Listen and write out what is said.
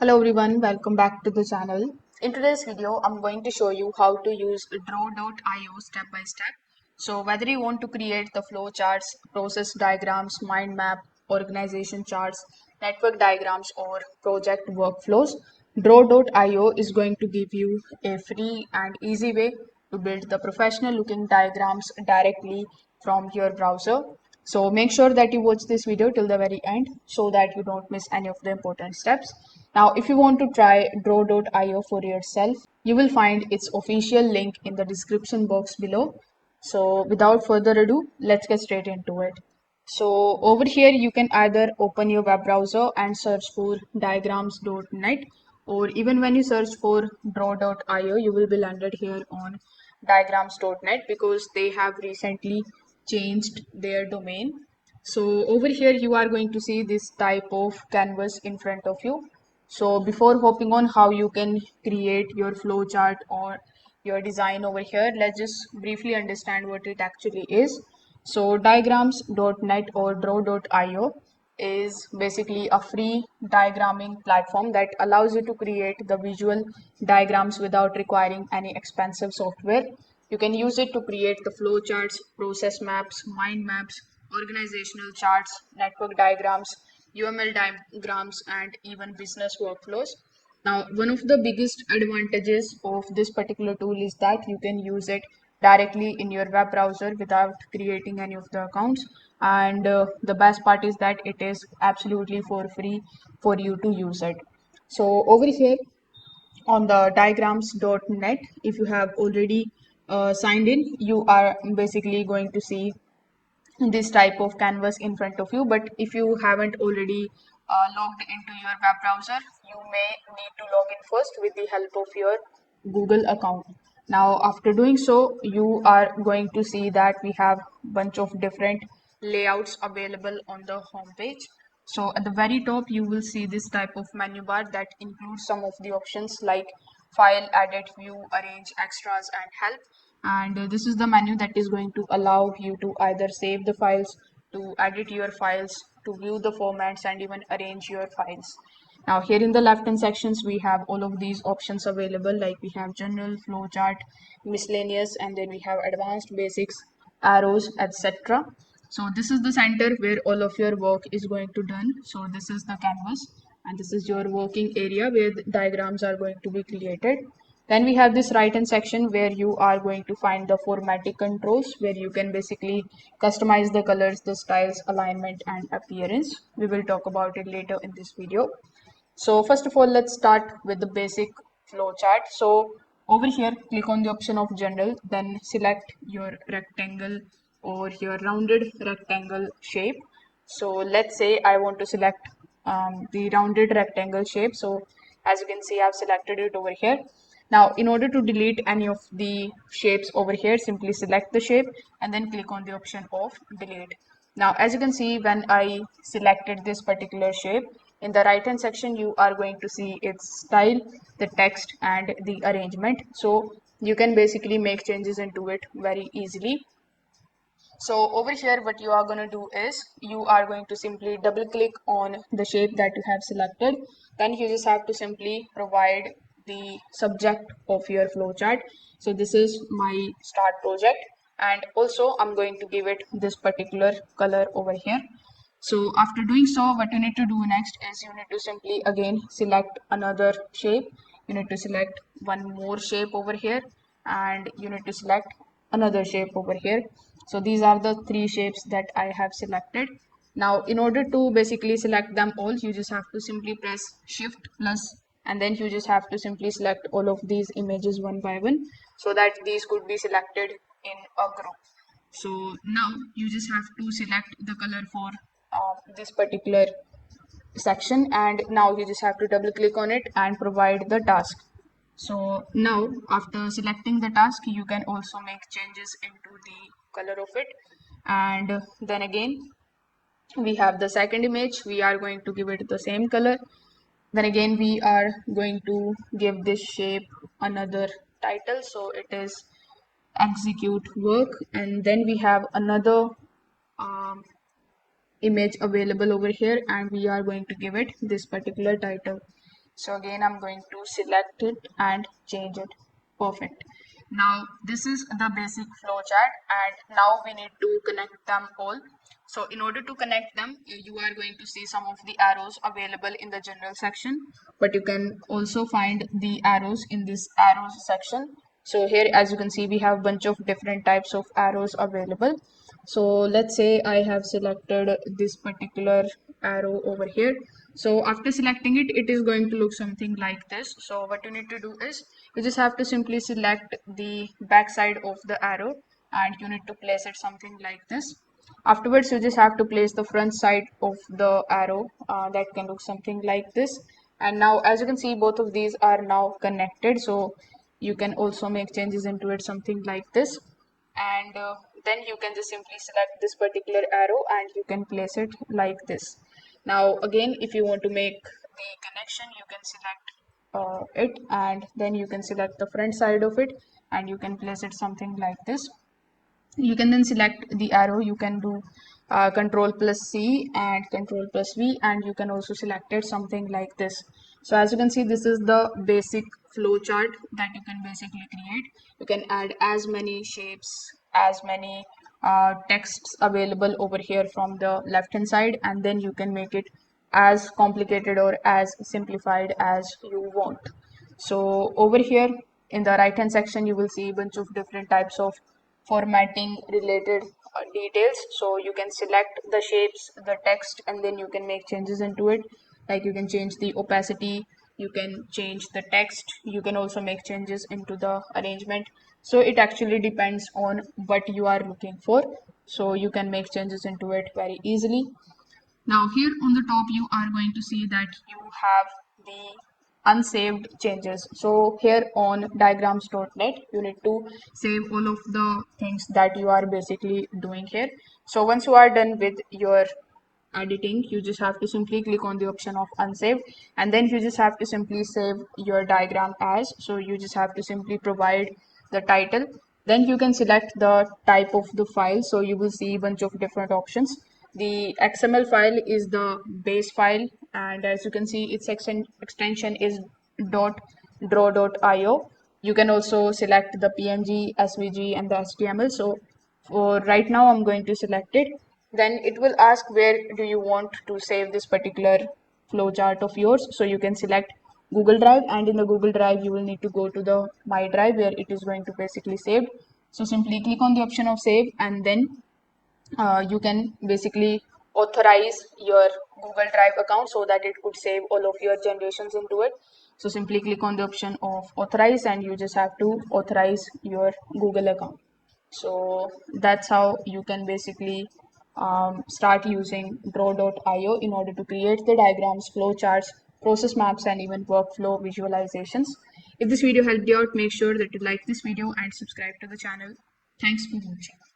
Hello everyone, welcome back to the channel. In today's video, I'm going to show you how to use draw.io step by step. So whether you want to create the flow charts, process diagrams, mind map, organization charts, network diagrams or project workflows, draw.io is going to give you a free and easy way to build the professional looking diagrams directly from your browser. So make sure that you watch this video till the very end so that you don't miss any of the important steps. Now, if you want to try draw.io for yourself, you will find its official link in the description box below. So without further ado, let's get straight into it. So over here, you can either open your web browser and search for diagrams.net, or even when you search for draw.io, you will be landed here on diagrams.net because they have recently changed their domain. So over here, you are going to see this type of canvas in front of you. So before hopping on how you can create your flow chart or your design over here, let's just briefly understand what it actually is. So diagrams.net or draw.io is basically a free diagramming platform that allows you to create the visual diagrams without requiring any expensive software. You can use it to create the flow charts, process maps, mind maps, organizational charts, network diagrams, UML diagrams, and even business workflows. Now, one of the biggest advantages of this particular tool is that you can use it directly in your web browser without creating any of the accounts. And the best part is that it is absolutely for free for you to use it. So over here on the diagrams.net, if you have already signed in, you are basically going to see this type of canvas in front of you. But if you haven't already logged into your web browser, you may need to log in first with the help of your Google account. Now after doing so, you are going to see that we have bunch of different layouts available on the home page. So at the very top you will see this type of menu bar that includes some of the options like file, edit, view, arrange, extras and help. And this is the menu that is going to allow you to either save the files, to edit your files, to view the formats and even arrange your files. Now here in the left hand sections we have all of these options available, like we have general, flowchart, miscellaneous, and then we have advanced, basics, arrows, etc. So this is the center where all of your work is going to done. So this is the canvas and this is your working area where the diagrams are going to be created. Then we have this right hand section where you are going to find the formatting controls, where you can basically customize the colors, the styles, alignment and appearance. We will talk about it later in this video. So first of all, let's start with the basic flow chart. So over here, click on the option of general, then select your rectangle or your rounded rectangle shape. So let's say I want to select the rounded rectangle shape. So as you can see, I've selected it over here. Now, in order to delete any of the shapes over here, simply select the shape and then click on the option of delete. Now, as you can see, when I selected this particular shape, in the right hand section, you are going to see its style, the text and the arrangement. So you can basically make changes into it very easily. So over here, what you are going to do is you are going to simply double click on the shape that you have selected. Then you just have to simply provide the subject of your flowchart. So this is my start project, and also I'm going to give it this particular color over here. So after doing so, what you need to do next is you need to simply again select another shape. You need to select one more shape over here, and you need to select another shape over here. So these are the three shapes that I have selected. Now in order to basically select them all, you just have to simply press shift plus, and then you just have to simply select all of these images one by one so that these could be selected in a group. So now you just have to select the color for this particular section, and now you just have to double click on it and provide the task. So now after selecting the task, you can also make changes into the color of it. And then again, we have the second image. We are going to give it the same color. Then again, we are going to give this shape another title. So it is execute work. And then we have another um, image available over here, and we are going to give it this particular title. So again, I'm going to select it and change it. Perfect. Now this is the basic flowchart, and now we need to connect them all. So in order to connect them, you are going to see some of the arrows available in the general section, but you can also find the arrows in this arrows section. So here, as you can see, we have a bunch of different types of arrows available. So let's say I have selected this particular arrow over here. So after selecting it, it is going to look something like this. So what you need to do is you just have to simply select the back side of the arrow, and you need to place it something like this. Afterwards, you just have to place the front side of the arrow that can look something like this. And now, as you can see, both of these are now connected. So you can also make changes into it something like this. And then you can just simply select this particular arrow and you can place it like this. Now, again, if you want to make the connection, you can select it, and then you can select the front side of it and you can place it something like this. You can then select the arrow. You can do control plus C and control plus V, and you can also select it something like this. So as you can see, this is the basic flow chart that you can basically create. You can add as many shapes, as many texts available over here from the left hand side, and then you can make it as complicated or as simplified as you want. So over here in the right hand section, you will see a bunch of different types of formatting related details. So you can select the shapes, the text, and then you can make changes into it. Like you can change the opacity, you can change the text, you can also make changes into the arrangement. So it actually depends on what you are looking for. So you can make changes into it very easily. Now here on the top, you are going to see that you have the unsaved changes. So here on diagrams.net, you need to save all of the things that you are basically doing here. So once you are done with your editing, you just have to simply click on the option of unsaved, and then you just have to simply save your diagram as. So you just have to simply provide the title, then you can select the type of the file. So you will see a bunch of different options. The XML file is the base file, and as you can see, its extension is .draw.io. You can also select the PNG, SVG, and the HTML. So for right now, I'm going to select it. Then it will ask where do you want to save this particular flowchart of yours. So you can select Google Drive, and in the Google Drive, you will need to go to the My Drive where it is going to basically save. So simply click on the option of save, and then you can basically authorize your Google Drive account so that it could save all of your generations into it. So simply click on the option of authorize, and you just have to authorize your Google account. So that's how you can basically start using draw.io in order to create the diagrams, flowcharts, process maps, and even workflow visualizations. If this video helped you out, make sure that you like this video and subscribe to the channel. Thanks for watching.